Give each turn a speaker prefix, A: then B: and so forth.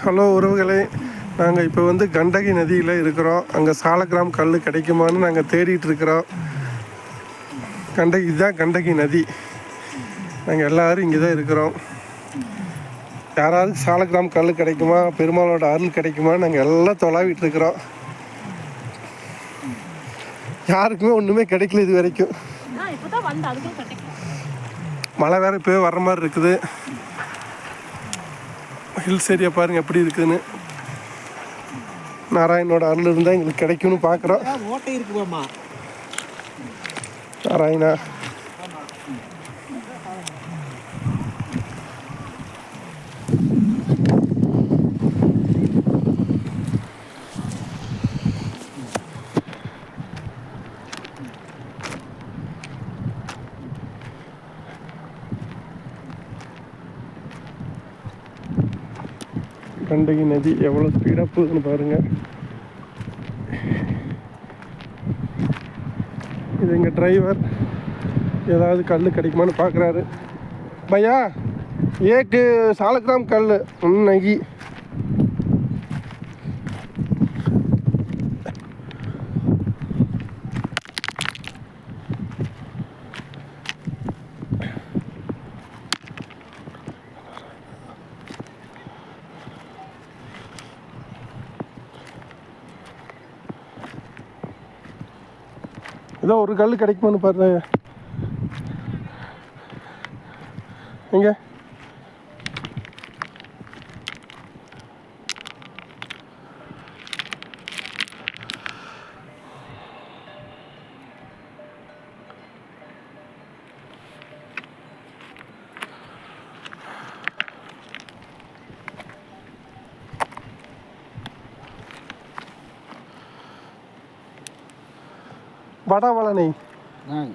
A: Hello உறவுகளே, நாங்கள் இப்போ வந்து கண்டகி நதியில் இருக்கிறோம். அங்கே சாலக்கிராம் கல் கிடைக்குமான்னு நாங்கள் தேடிட்டு இருக்கிறோம். இதுதான் கண்டகி நதி. நாங்கள் எல்லோரும் இங்கே தான் இருக்கிறோம். யாராவது சாலக்கிராம் கல் கிடைக்குமா, பெருமாளோட அருள் கிடைக்குமா, நாங்கள் எல்லாம் தொலாவிட்டு இருக்கிறோம். யாருக்குமே ஒன்றுமே கிடைக்கல இது வரைக்கும். மழை வேறு இப்போ வர்ற மாதிரி இருக்குது. ஹில்ஸ் ஏரியா பாருங்கள் எப்படி இருக்குதுன்னு. நாராயணோட அருள் இருந்தால் எங்களுக்கு கிடைக்கும்னு பார்க்குறோம். நாராயணா கண்டகி நதி எவ்வளோ ஸ்பீடாக போகுதுன்னு பாருங்கள். இது எங்கள் டிரைவர் ஏதாவது கல் கிடைக்குமான்னு பார்க்குறாரு. பையா ஏக்கு சாலக்கிராம் கல் நகி. ஏதோ ஒரு கல் கிடைக்குமான்னு பாரு. எங்க बड़ा वाला नहीं। हाँ।